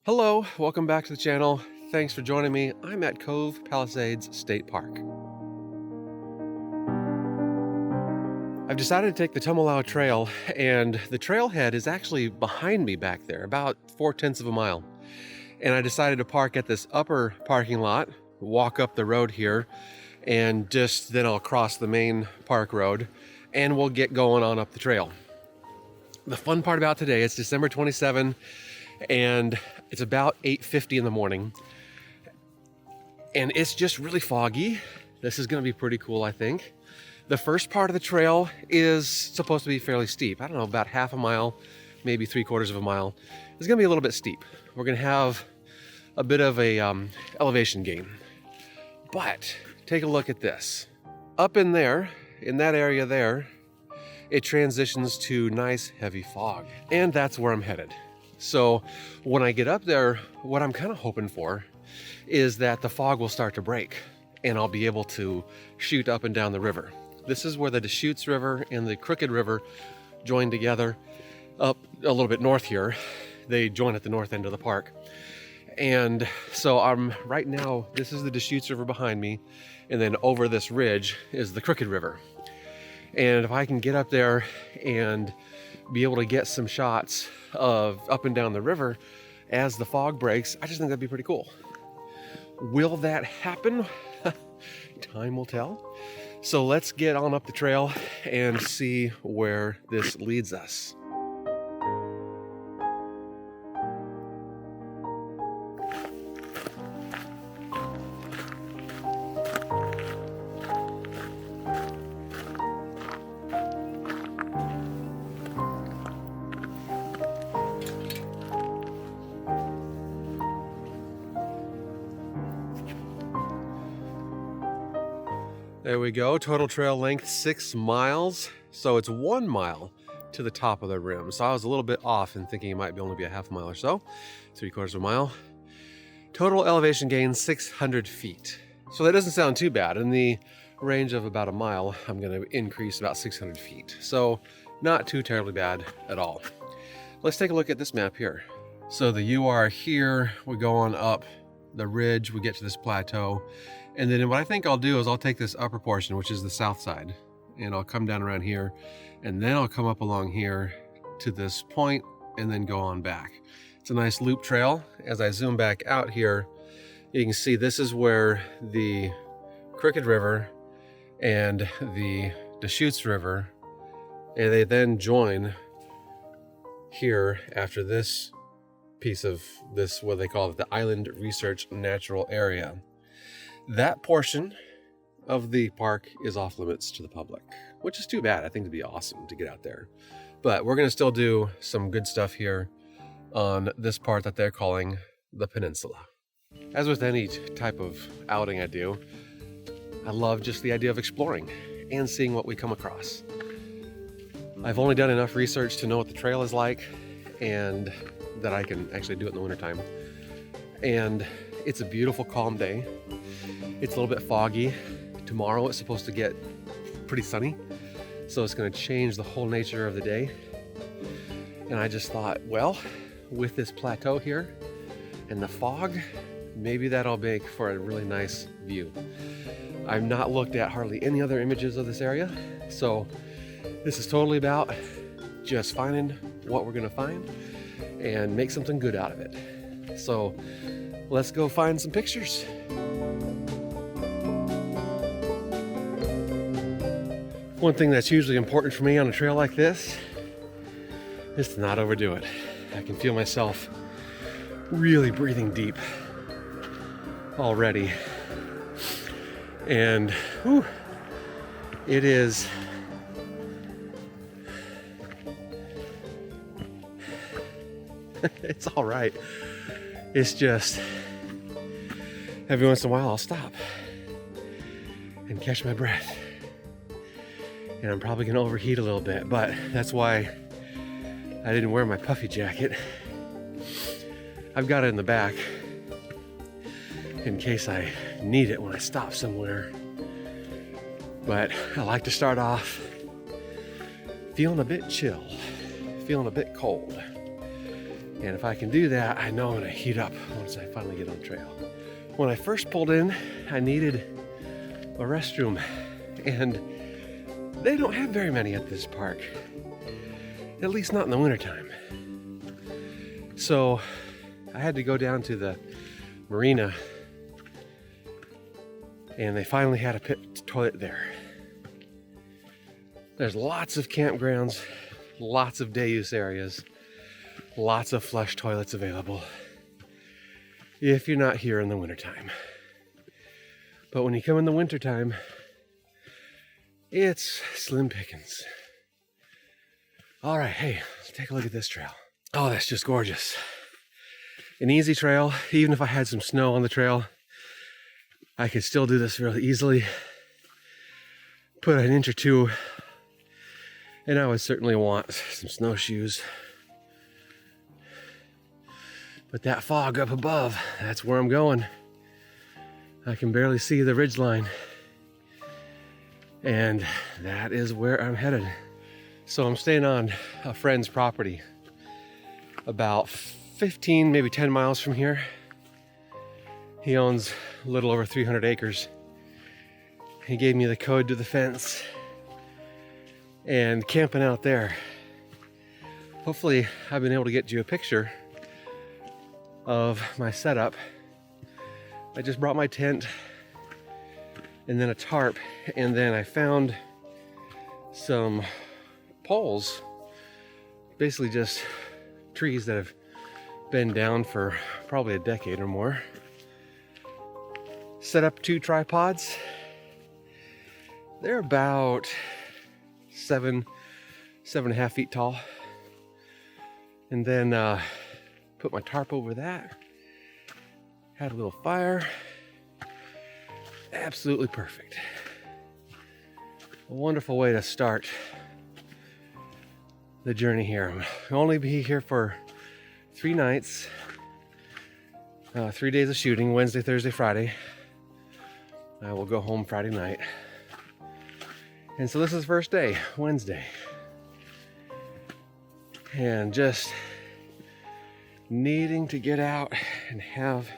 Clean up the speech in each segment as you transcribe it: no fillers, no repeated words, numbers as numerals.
Hello, welcome back to the channel. Thanks for joining me. I'm at Cove Palisades State Park. I've decided to take the Tam-a-Lau trail, and the trailhead is actually behind me back there, about 4/10 of a mile. And I decided to park at this upper parking lot, walk up the road here, and then I'll cross the main park road, and we'll get going on up the trail. The fun part about today, it's December 27, and it's about 8:50 in the morning, and it's just really foggy. This is going to be pretty cool, I think. The first part of the trail is supposed to be fairly steep. I don't know, about half a mile, maybe 3/4 of a mile. It's going to be a little bit steep. We're going to have a bit of a elevation gain. But take a look at this. Up in there, in that area there, it transitions to nice heavy fog, and that's where I'm headed. So when I get up there, what I'm kind of hoping for is that the fog will start to break and I'll be able to shoot up and down the river. This is where the Deschutes River and the Crooked River join together up a little bit north here. They join at the north end of the park. And so right now, this is the Deschutes River behind me, and then over this ridge is the Crooked River. And if I can get up there and be able to get some shots of up and down the river as the fog breaks, I just think that'd be pretty cool. Will that happen? Time will tell. So let's get on up the trail and see where this leads us. There we go, total trail length 6 miles. So it's 1 mile to the top of the rim. So I was a little bit off in thinking it might only be a half mile or so, 3/4 of a mile. Total elevation gain 600 feet. So that doesn't sound too bad. In the range of about a mile, I'm gonna increase about 600 feet. So not too terribly bad at all. Let's take a look at this map here. So the UR here, we go on up the ridge, we get to this plateau. And then what I think I'll do is I'll take this upper portion, which is the south side, and I'll come down around here, and then I'll come up along here to this point and then go on back. It's a nice loop trail. As I zoom back out here, you can see this is where the Crooked River and the Deschutes River, and they then join here after this piece of this, what they call it, the Island Research Natural Area. That portion of the park is off limits to the public, which is too bad. I think it'd be awesome to get out there. But we're gonna still do some good stuff here on this part that they're calling the peninsula. As with any type of outing I do, I love just the idea of exploring and seeing what we come across. I've only done enough research to know what the trail is like and that I can actually do it in the wintertime. And it's a beautiful, calm day. It's a little bit foggy. Tomorrow it's supposed to get pretty sunny, so it's going to change the whole nature of the day. And I just thought, well, with this plateau here and the fog, maybe that'll make for a really nice view. I've not looked at hardly any other images of this area, so this is totally about just finding what we're going to find and make something good out of it. So let's go find some pictures. One thing that's hugely important for me on a trail like this is to not overdo it. I can feel myself really breathing deep already. And whew, it is it's all right. It's just every once in a while I'll stop and catch my breath. And I'm probably gonna overheat a little bit, but that's why I didn't wear my puffy jacket. I've got it in the back in case I need it when I stop somewhere. But I like to start off feeling a bit chill, feeling a bit cold. And if I can do that, I know I'm gonna heat up once I finally get on trail. When I first pulled in, I needed a restroom, and they don't have very many at this park, at least not in the wintertime. So I had to go down to the marina, and they finally had a pit toilet there. There's lots of campgrounds, lots of day use areas, lots of flush toilets available if you're not here in the wintertime. But when you come in the wintertime, it's slim pickings. All right, hey, let's take a look at this trail. Oh, that's just gorgeous. An easy trail. Even if I had some snow on the trail, I could still do this really easily. Put an inch or two, and I would certainly want some snowshoes. But that fog up above, that's where I'm going. I can barely see the ridgeline. And that is where I'm headed. So I'm staying on a friend's property about 15, maybe 10 miles from here. He owns a little over 300 acres. He gave me the code to the fence and camping out there. Hopefully I've been able to get you a picture of my setup. I just brought my tent and then a tarp, and then I found some poles, basically just trees that have been down for probably a decade or more. Set up 2 tripods. They're about 7.5 feet tall. And then put my tarp over that. Had a little fire. Absolutely perfect. A wonderful way to start the journey here. I'll only be here for 3 nights, 3 days of shooting, Wednesday, Thursday, Friday. I will go home Friday night. And so this is the first day, Wednesday. And just needing to get out and have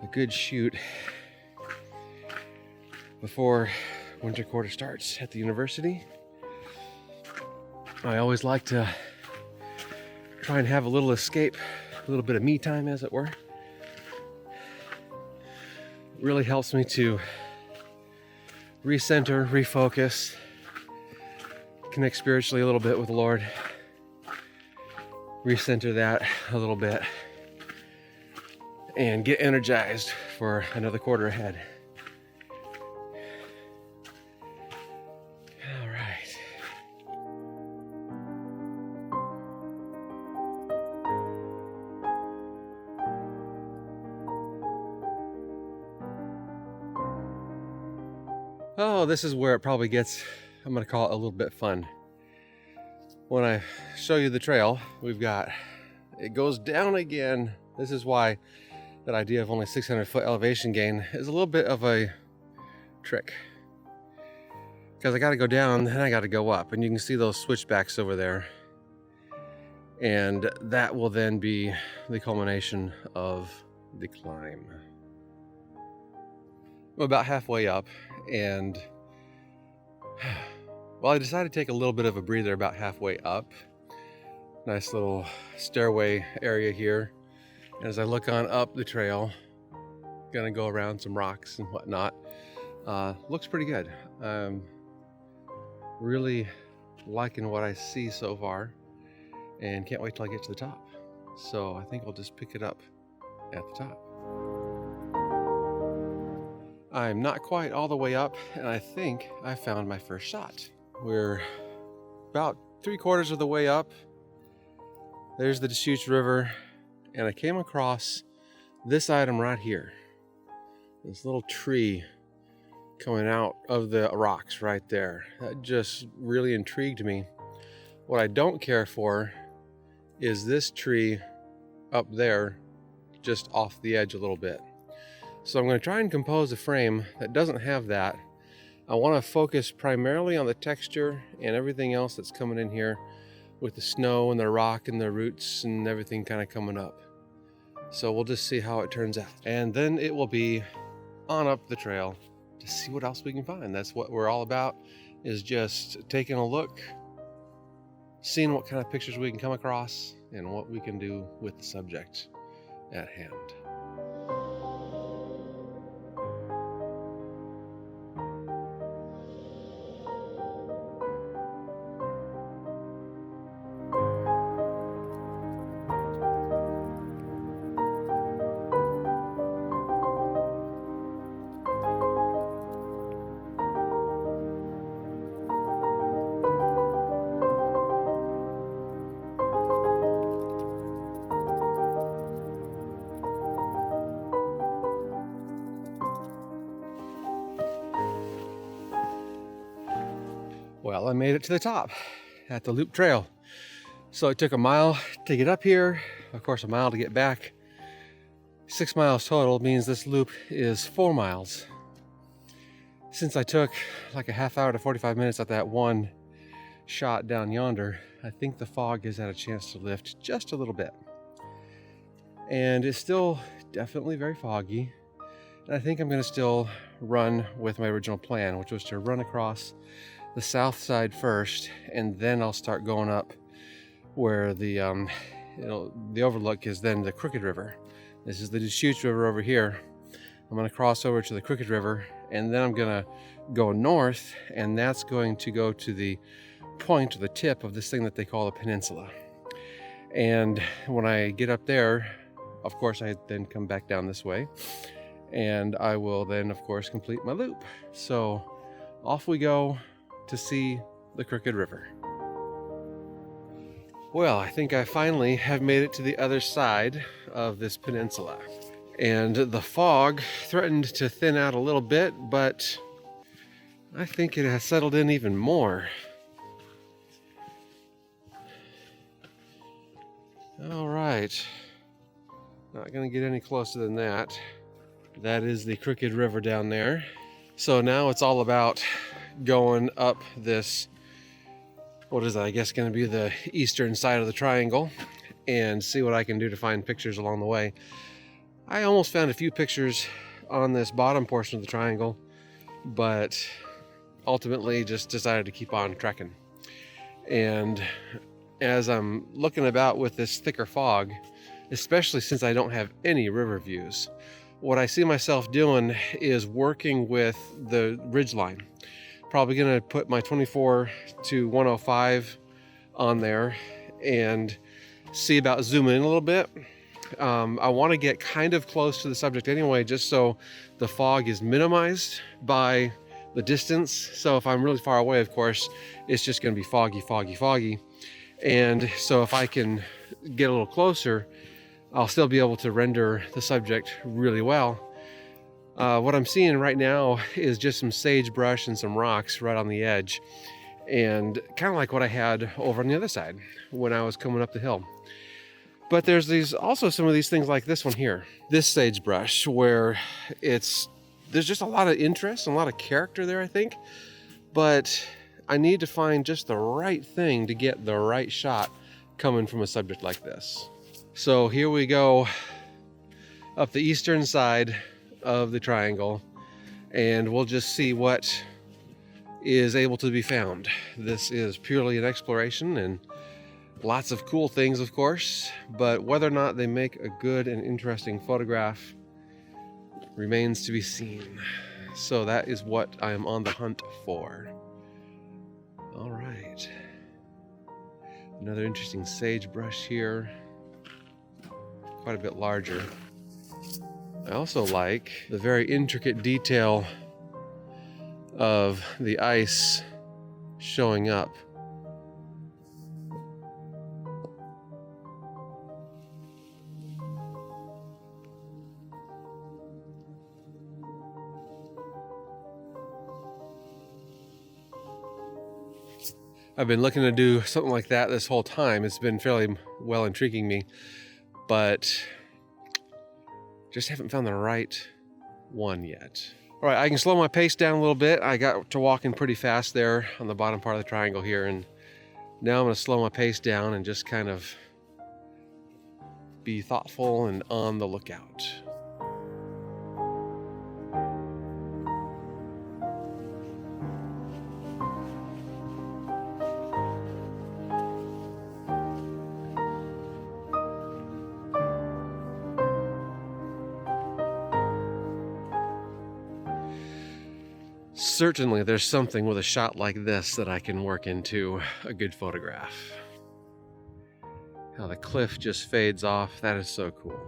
a good shoot before winter quarter starts at the university. I always like to try and have a little escape, a little bit of me time, as it were. It really helps me to recenter, refocus, connect spiritually a little bit with the Lord, recenter that a little bit, and get energized for another quarter ahead. All right. Oh, this is where it probably gets, I'm gonna call it a little bit fun. When I show you the trail, it goes down again. This is why that idea of only 600 foot elevation gain is a little bit of a trick. Because I gotta go down, then I gotta go up. And you can see those switchbacks over there. And that will then be the culmination of the climb. I'm about halfway up, and well, I decided to take a little bit of a breather about halfway up. Nice little stairway area here. And as I look on up the trail, gonna go around some rocks and whatnot. Looks pretty good. Really liking what I see so far, and can't wait till I get to the top. So I think we'll just pick it up at the top. I'm not quite all the way up, and I think I found my first shot. We're about 3/4 of the way up. There's the Deschutes River, and I came across this item right here. This little tree coming out of the rocks right there. That just really intrigued me. What I don't care for is this tree up there, just off the edge a little bit. So I'm going to try and compose a frame that doesn't have that. I want to focus primarily on the texture, and everything else that's coming in here with the snow and the rock and the roots and everything kind of coming up. So we'll just see how it turns out. And then it will be on up the trail to see what else we can find. That's what we're all about, is just taking a look, seeing what kind of pictures we can come across and what we can do with the subject at hand. Well, I made it to the top at the loop trail. So it took a mile to get up here, of course a mile to get back. 6 miles total means this loop is 4 miles. Since I took like a half hour to 45 minutes at that one shot down yonder, I think the fog has had a chance to lift just a little bit. And it's still definitely very foggy. And I think I'm gonna still run with my original plan, which was to run across the south side first, and then I'll start going up where the overlook is then the Crooked River. This is the Deschutes River over here. I'm going to cross over to the Crooked River, and then I'm going to go north, and that's going to go to the point or the tip of this thing that they call the peninsula. And when I get up there, of course I then come back down this way, and I will then of course complete my loop. So off we go to see the Crooked River. Well, I think I finally have made it to the other side of this peninsula. And the fog threatened to thin out a little bit, but I think it has settled in even more. All right, not gonna get any closer than that. That is the Crooked River down there. So now it's all about going up this, what is that, I guess going to be the eastern side of the triangle, and see what I can do to find pictures along the way. I almost found a few pictures on this bottom portion of the triangle, but ultimately just decided to keep on trekking. And as I'm looking about with this thicker fog, especially since I don't have any river views, what I see myself doing is working with the ridgeline. Probably gonna put my 24 to 105 on there and see about zooming in a little bit. I want to get kind of close to the subject anyway, just so the fog is minimized by the distance. So if I'm really far away, of course, it's just gonna be foggy, foggy, foggy. And so if I can get a little closer, I'll still be able to render the subject really well. What I'm seeing right now is just some sagebrush and some rocks right on the edge, and kind of like what I had over on the other side when I was coming up the hill. But there's also some of these things like this one here, this sagebrush, where there's just a lot of interest and a lot of character there, I think. But I need to find just the right thing to get the right shot coming from a subject like this. So here we go up the eastern side of the triangle, and we'll just see what is able to be found. This is purely an exploration, and lots of cool things, of course, but whether or not they make a good and interesting photograph remains to be seen. So that is what I am on the hunt for. All right, another interesting sagebrush here, quite a bit larger. I also like the very intricate detail of the ice showing up. I've been looking to do something like that this whole time. It's been fairly well intriguing me, but just haven't found the right one yet. All right, I can slow my pace down a little bit. I got to walking pretty fast there on the bottom part of the triangle here, and Now I'm going to slow my pace down and just kind of be thoughtful and on the lookout. Certainly there's something with a shot like this that I can work into a good photograph. How the cliff just fades off, that is so cool.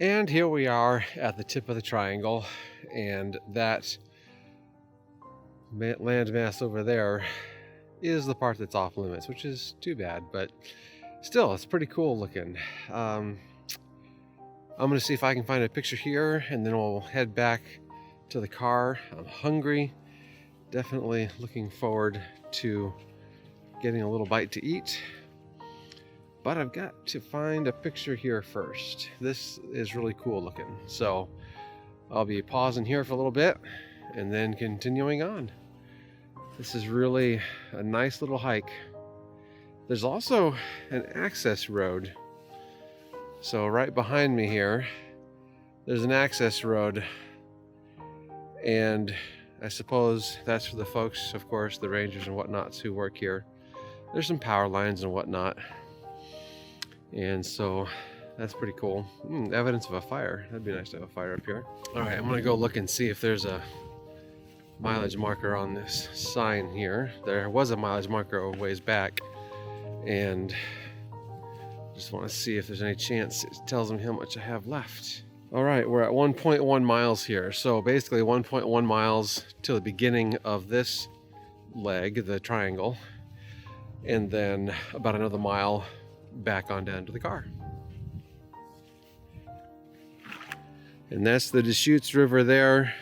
And here we are at the tip of the triangle, and that landmass over there is the part that's off limits, which is too bad, but still, it's pretty cool looking. I'm going to see if I can find a picture here, and then we'll head back to the car. I'm hungry, definitely looking forward to getting a little bite to eat. But I've got to find a picture here first. This is really cool looking. So I'll be pausing here for a little bit and then continuing on. This is really a nice little hike. There's also an access road. So right behind me here, there's an access road. And I suppose that's for the folks, of course, the rangers and whatnots who work here. There's some power lines and whatnot. And so that's pretty cool. Evidence of a fire. That'd be nice to have a fire up here. All right, I'm gonna go look and see if there's a mileage marker on this sign here. There was a mileage marker a ways back, and just want to see if there's any chance it tells me how much I have left. All right, we're at 1.1 miles here. So basically 1.1 miles to the beginning of this leg, the triangle, and then about another mile back on down to the car. And that's the Deschutes River there.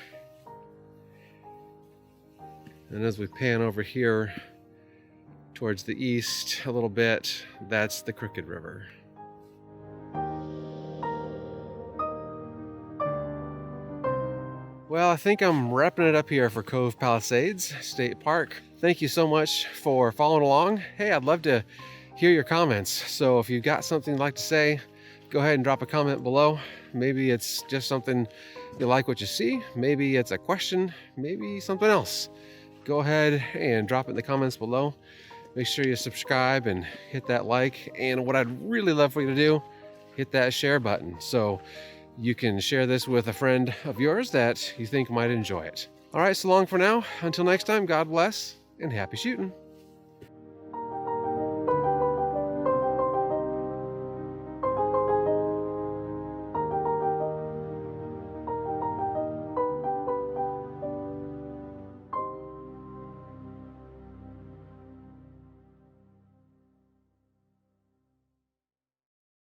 And as we pan over here towards the east a little bit, that's the Crooked River. Well, I think I'm wrapping it up here for Cove Palisades State Park. Thank you so much for following along. Hey, I'd love to hear your comments. So if you've got something you'd like to say, go ahead and drop a comment below. Maybe it's just something you like what you see. Maybe it's a question, maybe something else. Go ahead and drop it in the comments below. Make sure you subscribe and hit that like. And what I'd really love for you to do, hit that share button so you can share this with a friend of yours that you think might enjoy it. All right, so long for now. Until next time, God bless and happy shooting.